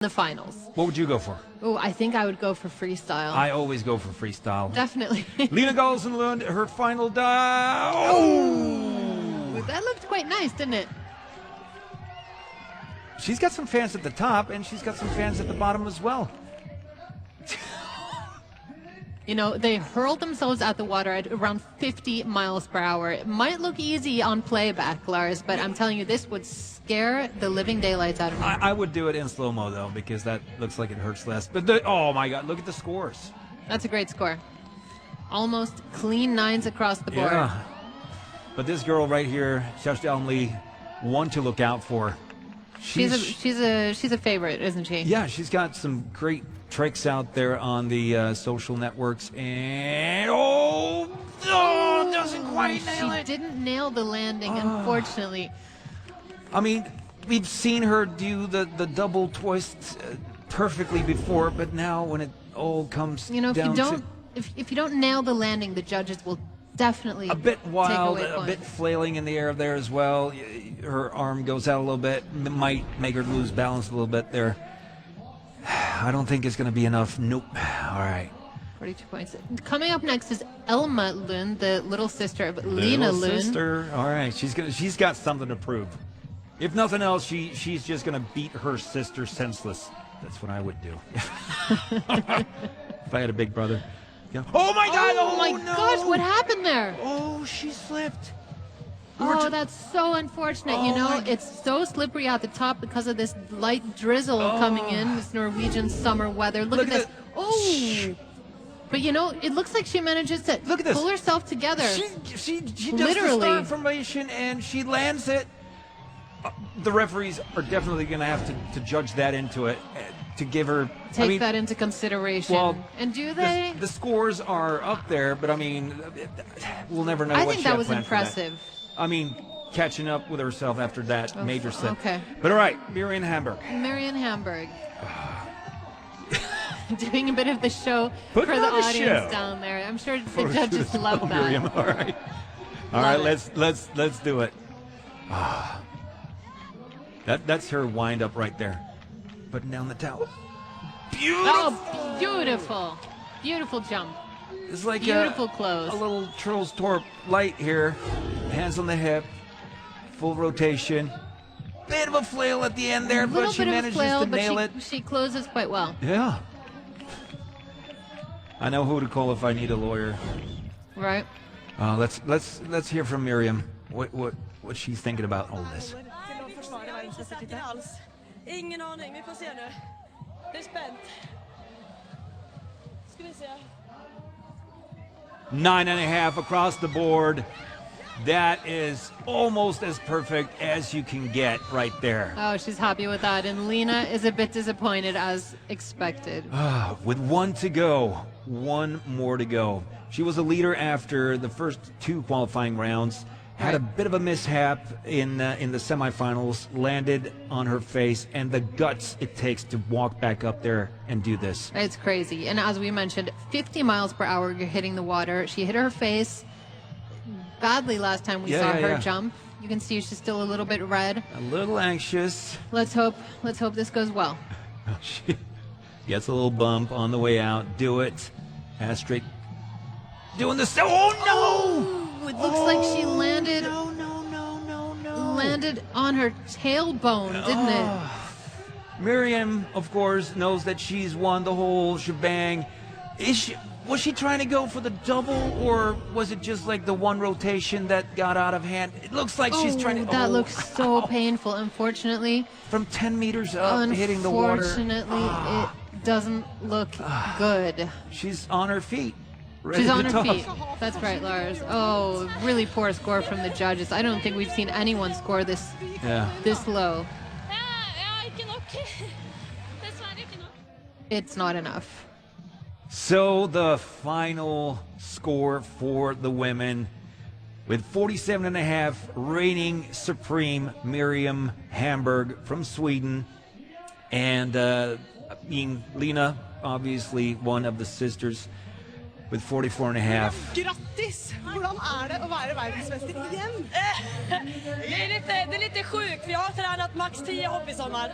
the finals. What would you go for? Oh, I think I would go for freestyle. I always go for freestyle. Definitely. Lina Galsenlund, her final dive. Oh! That looked quite nice, didn't it? She's got some fans at the top, and she's got some fans at the bottom as well. You know, they hurled themselves at the water at around 50 miles per hour. It might look easy on playback, Lars, but I'm telling you, this would scare the living daylights out of me. I would do it in slow-mo, though, because that looks like it hurts less. But, oh, my God, look at the scores. That's a great score. Almost clean nines across the board. Yeah. But this girl right here, Kerstin Almli, one to look out for. She's a favorite, isn't she? Yeah, she's got some great tricks out there on the social networks, and doesn't quite nail it. She didn't nail the landing, unfortunately. I mean, we've seen her do the double twist perfectly before, but now when it all comes down if you don't nail the landing, the judges will definitely a bit wild, take away a points. bit flailing in the air there as well. Her arm goes out a little bit, might make her lose balance a little bit there. I don't think it's going to be enough. Nope. All right. 42 points. Coming up next is Elma Lund, the little sister of Lina Lund. Little sister. All right. She's got something to prove. If nothing else, she's just going to beat her sister senseless. That's what I would do. If I had a big brother. Yeah. Oh my God! Oh my gosh! What happened there? Oh, she slipped. Oh, that's so unfortunate. You know, it's so slippery at the top because of this light drizzle coming in, this Norwegian summer weather. Look at this. Oh! But you know, it looks like she manages to pull herself together. She does Literally. the start formation and she lands it. The referees are definitely going to have to judge that into it, to give her... Take that into consideration. Well, and do they? The scores are up there, but I mean, we'll never know I what think she that had was planned for that. impressive. I mean, catching up with herself after that major slip. Okay. But all right, Marianne Hamburg. Marianne Hamburg. Doing a bit of the show Put for the on the audience show. down there. I'm sure the judges love that. Miriam. All right. All right, let's do it. That's her wind up right there. Putting down the towel. Beautiful. Oh, beautiful. Beautiful jump. It's like beautiful close. A little Charles Torp light here. Hands on the hip. Full rotation. Bit of a flail at the end there, but she manages to nail it. She closes quite well. Yeah. I know who to call if I need a lawyer. Right. Let's hear from Miriam. What she's thinking about all this. Ingen aning, vi får se nu. Det är spänt. Ska vi se. 9.5 across the board. That is almost as perfect as you can get right there. Oh, she's happy with that. And Lina is a bit disappointed as expected. With one to go. One more to go. She was a leader after the first two qualifying rounds. Had a bit of a mishap in the semifinals, landed on her face, and the guts it takes to walk back up there and do this. It's crazy. And as we mentioned, 50 miles per hour you're hitting the water. She hit her face badly last time we saw her jump. You can see she's still a little bit red. A little anxious. Let's hope this goes well. She gets a little bump on the way out. Do it. Straight. Doing the... Oh, no! It looks like she landed on her tailbone, didn't it? Miriam, of course, knows that she's won the whole shebang. Was she trying to go for the double, or was it just like the one rotation that got out of hand? It looks like she's trying to... That looks so painful, unfortunately. From 10 meters up, hitting the water. Unfortunately, it doesn't look good. She's on her feet. She's on her feet. That's right, Lars. Oh, really poor score from the judges. I don't think we've seen anyone score this low. It's not enough. So the final score for the women, with 47.5, reigning supreme Miriam Hamburg from Sweden, and Lina, obviously one of the sisters, with 44.5. Grattis! Hvordan det å være verdensmester igjen? Det är lite sjukt, för jag har tränat max 10 hopp i sommar.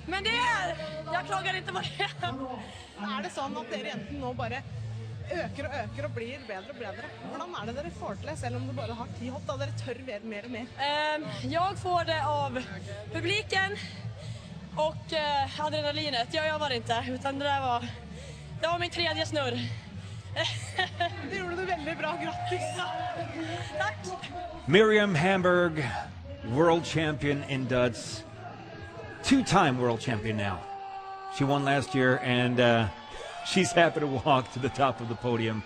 Men jag klagar inte på det. Det sånn at dere jentene nå bare øker og blir bedre og bedre? Hvordan det dere får til det, selv om du bare har 10 hopp, da dere tør mer og mer? Jag får det av publiken och adrenalinet. Jag övar inte, utan det var min 3:e snurr. Det gjorde du veldig bra, grattis! Tack! Miriam Hamburg, world champion in Duds. 2-time world champion now. She won last year, and she's happy to walk to the top of the podium.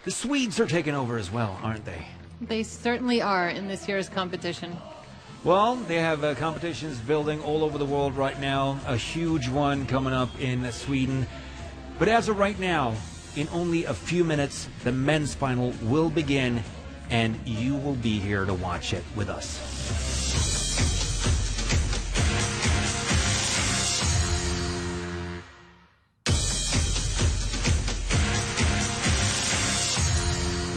The Swedes are taking over as well, aren't they? They certainly are in this year's competition. Well, they have competitions building all over the world right now. A huge one coming up in Sweden. But as of right now, in only a few minutes, the men's final will begin, and you will be here to watch it with us.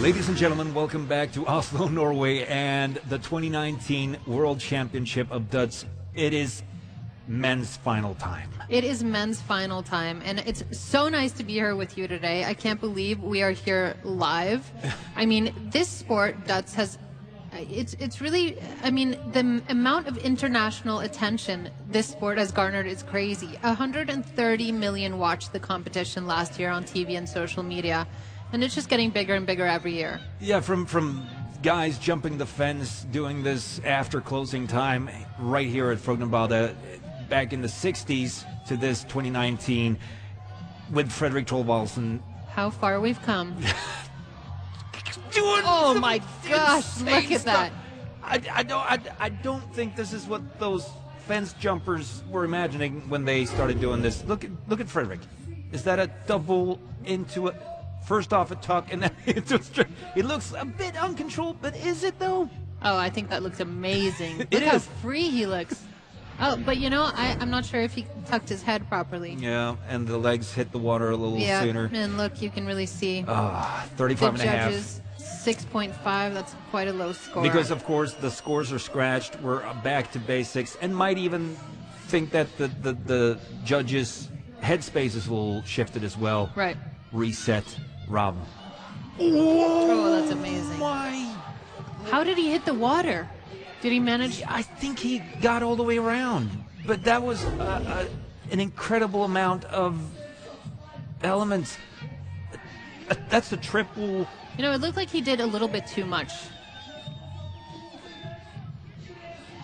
Ladies and gentlemen, welcome back to Oslo, Norway, and the 2019 World Championship of Duds. It is men's final time. It is men's final time, and it's so nice to be here with you today. I can't believe we are here live. I mean, this sport, Duds, has... It's really, I mean, the amount of international attention this sport has garnered is crazy. 130 million watched the competition last year on TV and social media. And it's just getting bigger and bigger every year. Yeah, from guys jumping the fence, doing this after closing time right here at Frognerbadet back in the 60s to this 2019 with Fredrik Trollvalsen. How far we've come. Doing Oh my gosh, look at that. I don't think this is what those fence jumpers were imagining when they started doing this. Look at Fredrik. Is that a double into a... First off a tuck and then into a straight. It looks a bit uncontrolled, but is it though? Oh, I think that looks amazing. It Look how is. free he looks. Oh, but you know, I'm not sure if he tucked his head properly. Yeah, and the legs hit the water a little sooner. And look, you can really see 35 the and a half. judges, 6.5. That's quite a low score. Because, of course, the scores are scratched. We're back to basics and might even think that the judges' headspace is a little shifted as well. Right. Reset. Rob. Oh, that's amazing. Why? How did he hit the water? Did he manage? I think he got all the way around. But that was an incredible amount of elements. That's a triple. You know, it looked like he did a little bit too much.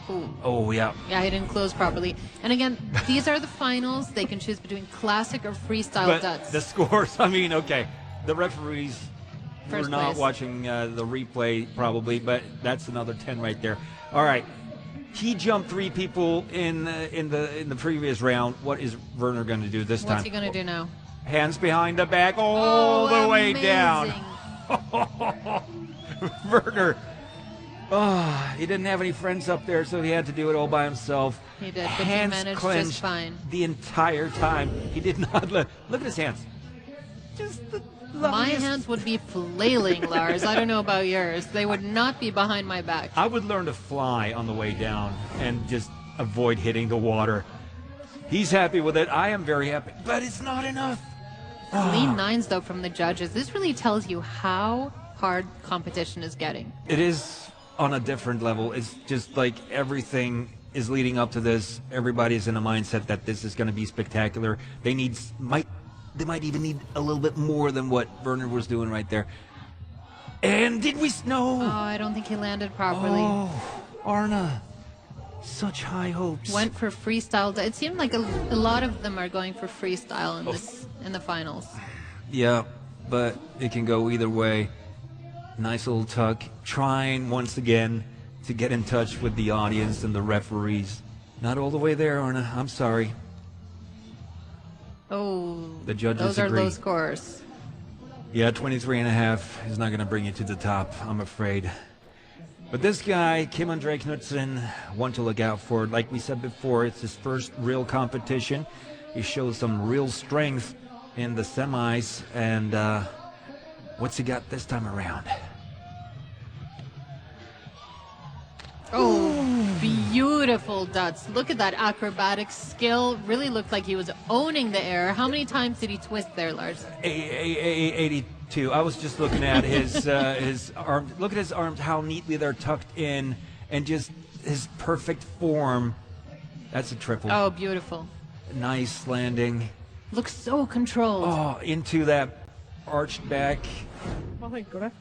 Ooh. Oh, yeah. Yeah, he didn't close properly. And again, these are the finals. They can choose between classic or freestyle But Duds. the scores, I mean, okay. The referees were First not place. watching the replay probably, but that's another 10 right there. All right. He jumped 3 people in the previous round. What is Werner going to do this time? What's he going to do now? Hands behind the back all the way down. Werner. Oh, he didn't have any friends up there, so he had to do it all by himself. He did, but he Hands managed clenched just fine. the entire time. He did not look at his hands. Just the My loveliest. hands would be flailing, Lars. I don't know about yours. They would not be behind my back. I would learn to fly on the way down and just avoid hitting the water. He's happy with it. I am very happy, but it's not enough. Clean nines, though, from the judges. This really tells you how hard competition is getting. It is on a different level. It's just like everything is leading up to this. Everybody's in a mindset that this is going to be spectacular. They might even need a little bit more than what Werner was doing right there. And did we snow? Oh, I don't think he landed properly. Oh, Arna. Such high hopes. Went for freestyle. It seemed like a lot of them are going for freestyle in the finals. Yeah, but it can go either way. Nice little tuck. Trying once again to get in touch with the audience and the referees. Not all the way there, Arna. I'm sorry. Oh, The judges those are agree. low scores. Yeah, 23 and a half is not going to bring you to the top, I'm afraid. But this guy, Kim André Knudsen, one to look out for. Like we said before, it's his first real competition. He shows some real strength in the semis. And what's he got this time around? Oh, Beautiful Dutz. Look at that acrobatic skill. Really looked like he was owning the air. How many times did he twist there, Lars? 82. I was just looking at his arms. Look at his arms, how neatly they're tucked in, and just his perfect form. That's a triple. Oh, beautiful. Nice landing. Looks so controlled. Oh, into that arched back. Hva tenker du?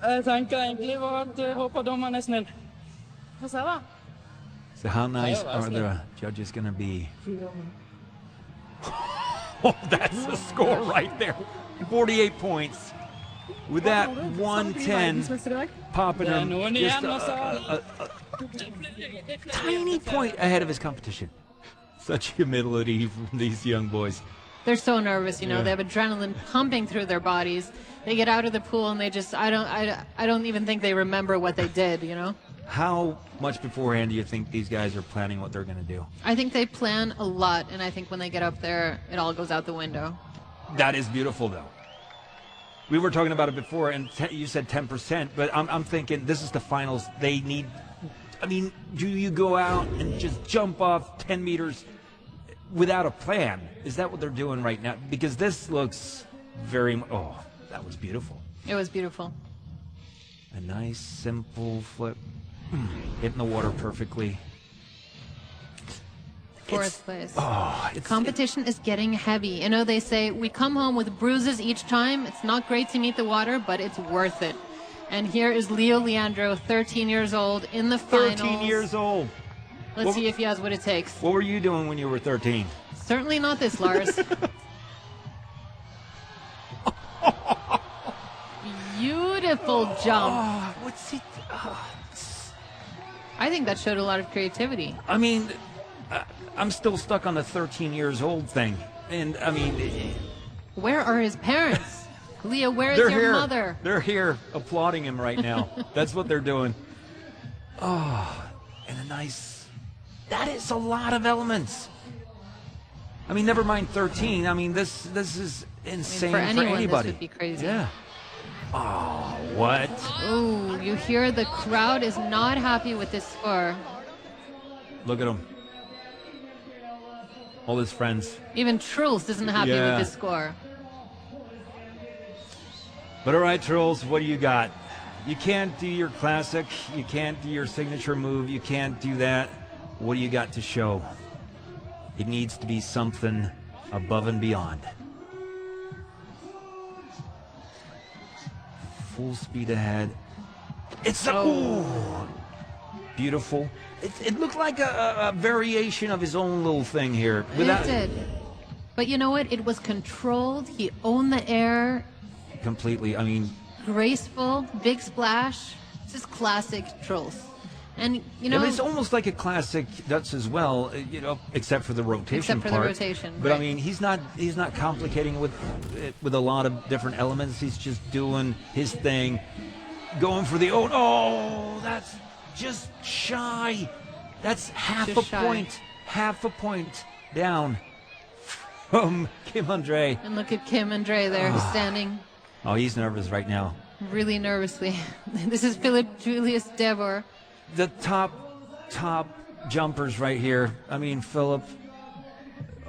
Jeg tenker egentlig at jeg håper dommeren er snill. Få se, da. So how nice are the judges going to be? Oh, that's the score right there. 48 points. With that 110 popping him just a tiny point ahead of his competition. Such humility from these young boys. They're so nervous, you know. Yeah. They have adrenaline pumping through their bodies. They get out of the pool and they just, I don't even think they remember what they did, you know. How much beforehand do you think these guys are planning what they're going to do? I think they plan a lot, and I think when they get up there, it all goes out the window. That is beautiful, though. We were talking about it before, and you said 10%, but I'm thinking this is the finals. They need, I mean, do you go out and just jump off 10 meters without a plan? Is that what they're doing right now? Because this looks very, oh, that was beautiful. It was beautiful. A nice, simple flip. Hitting the water perfectly. Fourth place. Oh, Competition is getting heavy. You know, they say we come home with bruises each time. It's not great to meet the water, but it's worth it. And here is Leo Leandro, 13 years old, in the finals. 13 years old. Let's see if he has what it takes. What were you doing when you were 13? Certainly not this, Lars. Beautiful jump. Oh, what's he? I think that showed a lot of creativity. I mean, I'm still stuck on the 13 years old thing. And, I mean, Where are his parents? Leo, where is they're your here. mother? They're here applauding him right now. That's what they're doing. Oh, and a nice, that is a lot of elements. I mean, never mind 13. I mean, this is insane for anyone, this anybody. would be crazy. Yeah. Oh, what? Oh, you hear the crowd is not happy with this score. Look at him. All his friends. Even Truls isn't happy Yeah. with this score. But all right, Trolls, what do you got? You can't do your classic. You can't do your signature move. You can't do that. What do you got to show? It needs to be something above and beyond. Full speed ahead. It's ooh, beautiful. It looked like a variation of his own little thing here. It did. But you know what? It was controlled. He owned the air. Completely. I mean, Graceful, big splash. Just classic Truls. And, you know, it's almost like a classic Dutch as well, you know, except for the rotation Except for the part. rotation, But right. I mean, he's not complicating with a lot of different elements. He's just doing his thing, going for the oh, that's just shy. That's half Just a shy. point, down from Kim Andre. and look at Kim Andre there standing Oh, he's nervous right now. really nervously. This is Philip Julius Devor. The top jumpers right here. I mean, Philip,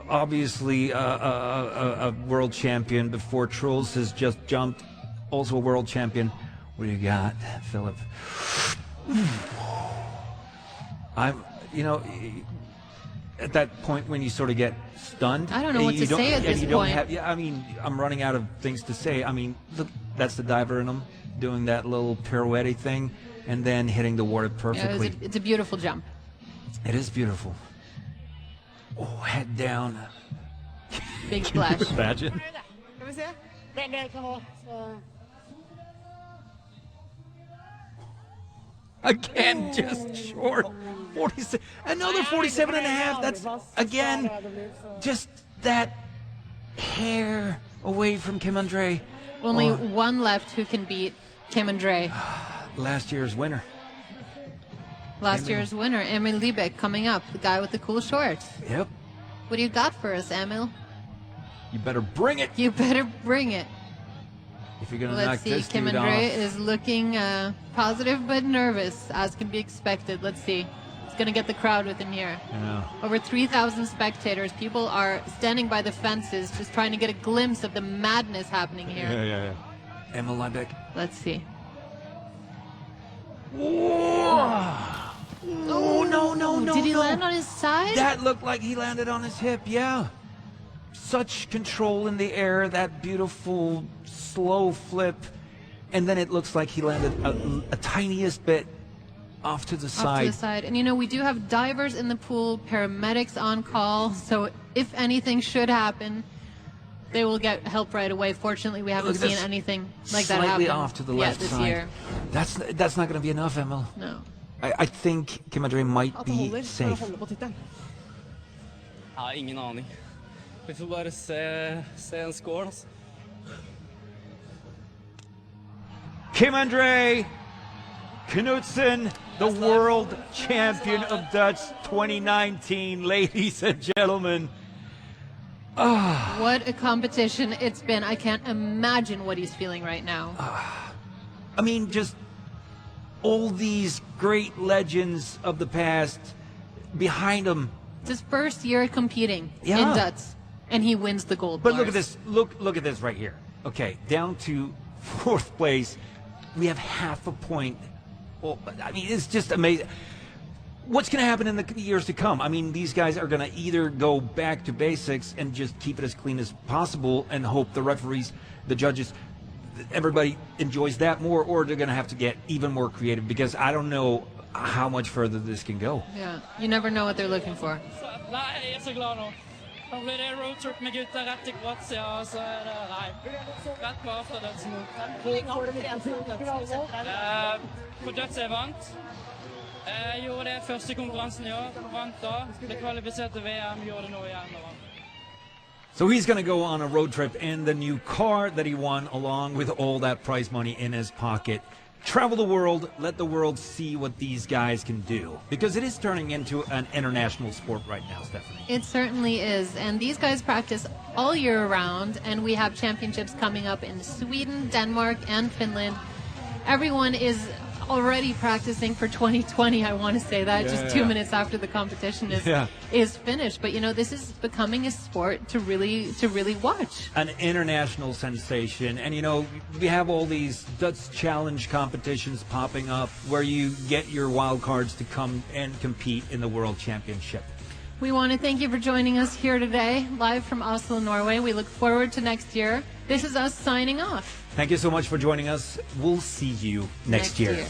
obviously a world champion before Truls has just jumped, also a world champion. What do you got, Philip? You know, at that point when you sort of get stunned. I don't know what you to say at and this you don't point. have- yeah, I mean, I'm running out of things to say. I mean, look, that's the diver in him doing that little pirouette thing and then hitting the water Yeah, perfectly. it's a beautiful jump. It is beautiful. Oh, head down. Big splash. Imagine. Skal vi se. Again, just short. 47, another 47 and a half. That's, again, just that hair away from Kim Andre. Only Oh. one left who can beat Kim Andre. Last year's winner. Last Emil. year's winner, Emil Liebeck, coming up. The guy with the cool shorts. Yep. What do you got for us, Emil? You better bring it You better bring it. if you're going to knock Let's see. this Kim dude Andre off. is looking positive but nervous, as can be expected. Let's see. going to get the crowd with him here. Yeah. Over 3,000 spectators. People are standing by the fences just trying to get a glimpse of the madness happening here. Yeah. Emma Liebeck. Let's see. Oh, no. Did he land on his side? That looked like he landed on his hip, yeah. Such control in the air, that beautiful slow flip. And then it looks like he landed a tiniest bit off to the side. Off to the side. And, you know, we do have divers in the pool, paramedics on call. So if anything should happen, they will get help right away. Fortunately, we haven't seen anything like that happen. Slightly off to the left this side. year. That's not going to be enough, Emma. No. I think Kim André might At han be holder for å safe. holde på tittelen. Jeg har ingen aning. Vi får bare se en score, altså. Kim André Knudsen, the world champion of Dutch 2019, ladies and gentlemen. What a competition it's been. I can't imagine what he's feeling right now. I mean, just all these great legends of the past behind him. It's his first year competing Yeah. in Dutz, and he wins the gold But look bars. at this. Look at this right here. Okay, down to 4th place. We have half a point. Well, I mean, it's just amazing. What's going to happen in the years to come? I mean, these guys are going to either go back to basics and just keep it as clean as possible and hope the referees, the judges, everybody enjoys that more, or they're going to have to get even more creative, because I don't know how much further this can go. Yeah, you never know what they're looking for. Nei, jeg så glad nå. Da blir det roadtrip med gutta rett til Kroatia, og så det, rett på afterdødsmot. På døds jeg vant. Jeg gjorde det første konkurransen i år, vant da. Ble kvalifisert til VM, gjorde det nå igjen og vant. So he's going to go on a road trip in the new car that he won, along with all that prize money in his pocket. Travel the world, let the world see what these guys can do. Because it is turning into an international sport right now, Stephanie. It certainly is. And these guys practice all year round, and we have championships coming up in Sweden, Denmark, and Finland. Everyone is already practicing for 2020, I want to say that, just 2 minutes after the competition is finished. But, you know, this is becoming a sport to really watch. An international sensation. And, you know, we have all these Dutch Challenge competitions popping up where you get your wild cards to come and compete in the World Championship. We want to thank you for joining us here today, live from Oslo, Norway. We look forward to next year. This is us signing off. Thank you so much for joining us. We'll see you next year.